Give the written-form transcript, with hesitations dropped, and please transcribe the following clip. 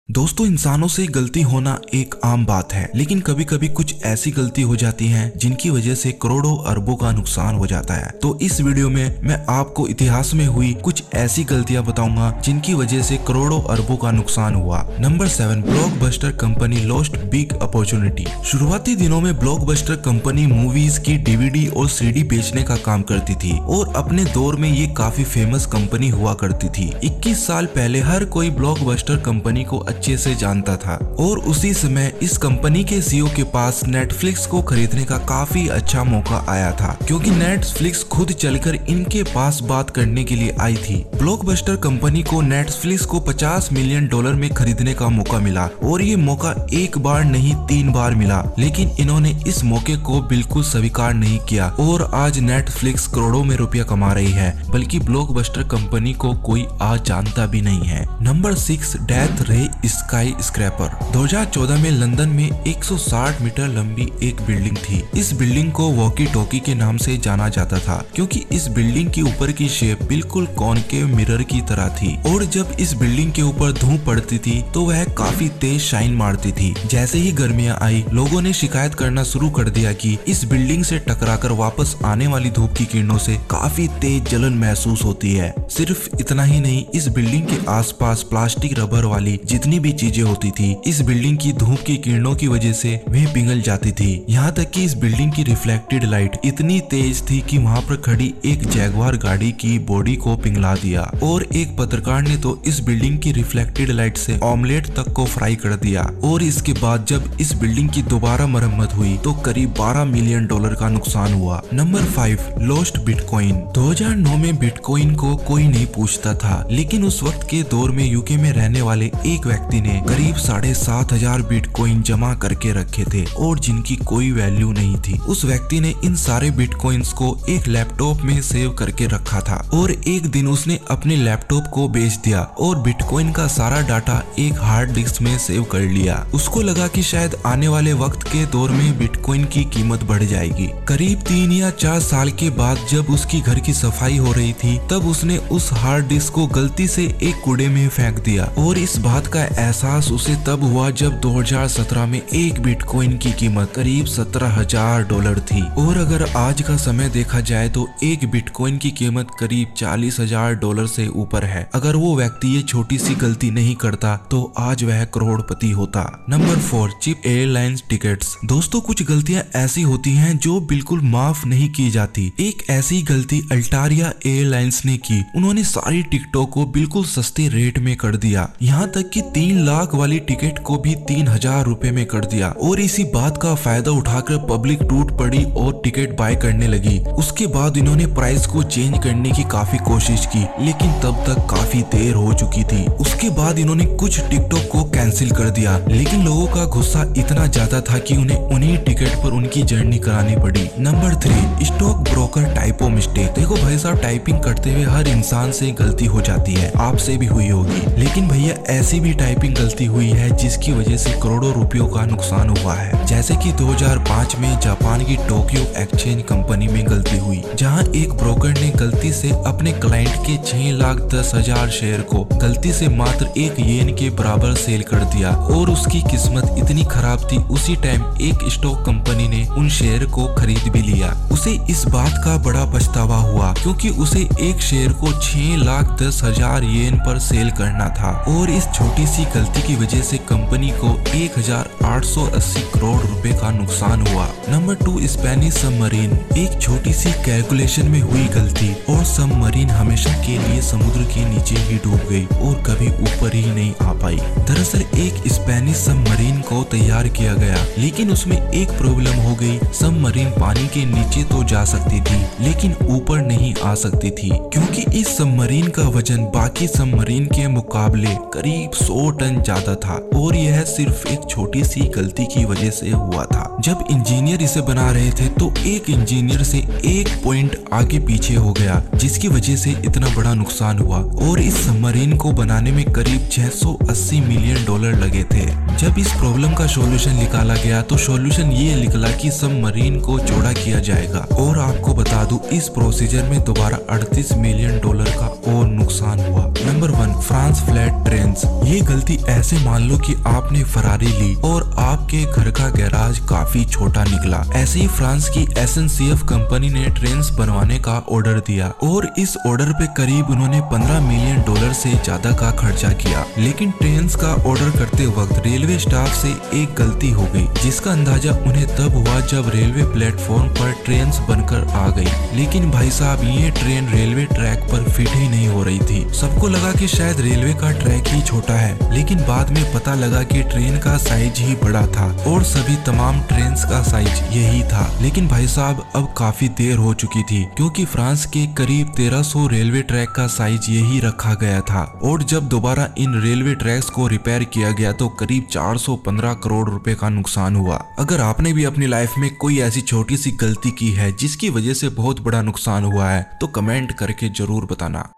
दोस्तों, इंसानों से गलती होना एक आम बात है, लेकिन कभी कभी कुछ ऐसी गलती हो जाती हैं जिनकी वजह से करोड़ों अरबों का नुकसान हो जाता है। तो इस वीडियो में मैं आपको इतिहास में हुई कुछ ऐसी गलतियां बताऊंगा जिनकी वजह से करोड़ों अरबों का नुकसान हुआ। Number 7, blockbuster company lost big opportunity. शुरुआती दिनों में ब्लॉकबस्टर कंपनी मूवीज की डीवीडी और सीडी बेचने का काम करती थी और अपने दौर में ये काफी फेमस कंपनी हुआ करती थी। 21 साल पहले हर कोई ब्लॉकबस्टर कंपनी को अच्छे से जानता था और उसी समय इस कंपनी के सीईओ के पास नेटफ्लिक्स को खरीदने का काफी अच्छा मौका आया था, क्योंकि नेटफ्लिक्स खुद चलकर इनके पास बात करने के लिए आई थी। ब्लॉकबस्टर कंपनी को नेटफ्लिक्स को $50 मिलियन में खरीदने का मौका मिला और ये मौका एक बार नहीं 3 बार मिला, लेकिन इन्होंने इस मौके को बिल्कुल स्वीकार नहीं किया और आज नेटफ्लिक्स करोड़ों में रुपया कमा रही है, बल्कि ब्लॉकबस्टर कंपनी को कोई आज जानता भी नहीं है। नंबर 6, डेथ रे स्काई स्क्रैपर। 2014 में लंदन में 160 मीटर लंबी एक बिल्डिंग थी। इस बिल्डिंग को वॉकी टॉकी के नाम से जाना जाता था, क्योंकि इस बिल्डिंग की ऊपर की शेप बिल्कुल कॉनकेव मिरर की तरह थी और जब इस बिल्डिंग के ऊपर धूप पड़ती थी तो वह काफी तेज शाइन मारती थी। जैसे ही गर्मियां आई, लोगों ने शिकायत करना शुरू कर दिया कि इस बिल्डिंग से टकराकर वापस आने वाली धूप की किरणों से काफी तेज जलन महसूस होती है। सिर्फ इतना ही नहीं, इस बिल्डिंग के आसपास प्लास्टिक, रबर वाली जितनी भी चीजें होती थी, इस बिल्डिंग की धूप की किरणों की वजह से वे पिघल जाती थी। यहाँ तक कि इस बिल्डिंग की रिफ्लेक्टेड लाइट इतनी तेज थी कि वहाँ पर खड़ी एक जैगवार गाड़ी की बॉडी को पिघला दिया और एक पत्रकार ने तो इस बिल्डिंग की रिफ्लेक्टेड लाइट से ऑमलेट तक को फ्राई कर दिया। और इसके बाद जब इस बिल्डिंग की दोबारा मरम्मत हुई तो करीब $12 मिलियन का नुकसान हुआ। Number 5, lost bitcoin. 2009 में बिटकॉइन को कोई नहीं पूछता था, लेकिन उस वक्त के दौर में यूके में रहने वाले एक व्यक्ति ने करीब 7,500 बिटकॉइन जमा करके रखे थे और जिनकी कोई वैल्यू नहीं थी। उस व्यक्ति ने इन सारे बिटकॉइंस को एक लैपटॉप में सेव करके रखा था और एक दिन उसने अपने लैपटॉप को बेच दिया और बिटकॉइन का सारा डाटा एक हार्ड डिस्क में सेव कर लिया। उसको लगा कि शायद आने वाले वक्त के दौर में बिटकॉइन की कीमत बढ़ जाएगी। करीब 3 या 4 साल के बाद जब उसकी घर की सफाई हो रही थी, तब उसने उस हार्ड डिस्क को गलती से एक कूड़े में फेंक दिया और इस बात का एहसास उसे तब हुआ जब 2017 में एक बिटकॉइन की कीमत करीब $17,000 थी। और अगर आज का समय देखा जाए तो एक बिटकॉइन की कीमत करीब $40,000 से ऊपर है। अगर वो व्यक्ति ये छोटी सी गलती नहीं करता तो आज वह करोड़पति होता। Number 4, cheap airlines tickets. दोस्तों, कुछ गलतियां ऐसी होती हैं जो बिल्कुल माफ नहीं की जाती। एक ऐसी गलती अल्टारिया एयरलाइंस ने की। उन्होंने सारी टिकटों को बिल्कुल सस्ते रेट में कर दिया, यहाँ तक कि 3 लाख वाली टिकट को भी 3,000 रुपए में कर दिया और इसी बात का फायदा उठाकर पब्लिक टूट पड़ी और टिकट बाय करने लगी। उसके बाद इन्होंने प्राइस को चेंज करने की काफी कोशिश की, लेकिन तब तक काफी देर हो चुकी थी। उसके बाद इन्होंने कुछ टिकटों को कैंसिल कर दिया, लेकिन लोगों का गुस्सा इतना ज्यादा था कि उन्हें उन्हीं टिकट पर उनकी जर्नी करानी पड़ी। Number 3, stock broker typo mistake. देखो भाई साहब, टाइपिंग करते हुए हर इंसान से गलती हो जाती है, आपसे भी हुई होगी, लेकिन भैया ऐसी भी टाइपिंग गलती हुई है जिसकी वजह से करोड़ों रुपयों का नुकसान हुआ है। जैसे कि 2005 में जापान की टोक्यो एक्सचेंज कंपनी में गलती हुई, जहां एक ब्रोकर ने गलती से अपने क्लाइंट के 6,10,000 शेयर को गलती से मात्र 1 येन के बराबर सेल कर दिया और उसकी किस्मत इतनी खराब थी, उसी टाइम एक स्टॉक कंपनी ने उन शेयर को खरीद भी लिया। उसे इस बात का बड़ा पछतावा हुआ, क्योंकि उसे एक शेयर को 6,10,000 येन पर सेल करना था और इस छोटी सी गलती की वजह से कंपनी को 1,880 करोड़ रुपए का नुकसान हुआ। Number 2, Spanish submarine. एक छोटी सी कैलकुलेशन में हुई गलती और सबमरीन हमेशा के लिए समुद्र के नीचे ही डूब गई और कभी ऊपर ही नहीं आ पाई। दरअसल एक स्पेनिश सबमरीन को तैयार किया गया, लेकिन उसमें एक प्रॉब्लम हो गई। सबमरीन पानी के नीचे तो जा सकती थी, लेकिन ऊपर नहीं आ सकती थी, क्योंकि इस सबमरीन का वजन बाकी सबमरीन के मुकाबले करीब 100 टन ज्यादा था और यह सिर्फ एक छोटी सी गलती की वजह से हुआ था। जब इंजीनियर इसे बना रहे थे तो एक इंजीनियर से एक पॉइंट आगे पीछे हो गया, जिसकी वजह से इतना बड़ा नुकसान हुआ और इस सबमरीन को बनाने में करीब $680 मिलियन लगे थे। जब इस प्रॉब्लम का सॉल्यूशन निकाला गया तो सॉल्यूशन ये निकला कि सबमरीन को चौड़ा किया जाएगा। और आपको बता दूं, इस प्रोसीजर में दोबारा $38 मिलियन का और नुकसान हुआ। Number 1, France flat trains. ये गलती ऐसे मान लो कि आपने फरारी ली और आपके घर का गैराज काफी छोटा निकला। ऐसे ही फ्रांस की SNCF कंपनी ने ट्रेन्स बनवाने का ऑर्डर दिया और इस ऑर्डर पे करीब उन्होंने $15 मिलियन से ज्यादा का खर्चा किया। लेकिन ट्रेन्स का ऑर्डर करते वक्त रेलवे स्टाफ से एक गलती हो गई, जिसका अंदाजा उन्हें तब हुआ जब रेलवे प्लेटफॉर्म पर ट्रेन्स बनकर आ गई। लेकिन भाई साहब, ये ट्रेन रेलवे ट्रैक पर फिट ही नहीं हो रही थी। सबको लगा कि शायद रेलवे का ट्रैक ही छोटा है, लेकिन बाद में पता लगा कि ट्रेन का साइज ही बड़ा था और सभी तमाम ट्रेन का साइज यही था। लेकिन भाई साहब, अब काफी देर हो चुकी थी, क्योंकि फ्रांस के करीब 1300 रेलवे ट्रैक का साइज यही रखा गया था। और जब दोबारा इन रेलवे ट्रैक्स को रिपेयर किया गया तो करीब 415 करोड़ रुपए का नुकसान हुआ। अगर आपने भी अपनी लाइफ में कोई ऐसी छोटी सी गलती की है जिसकी वजह से बहुत बड़ा नुकसान हुआ है तो कमेंट करके जरूर बताना।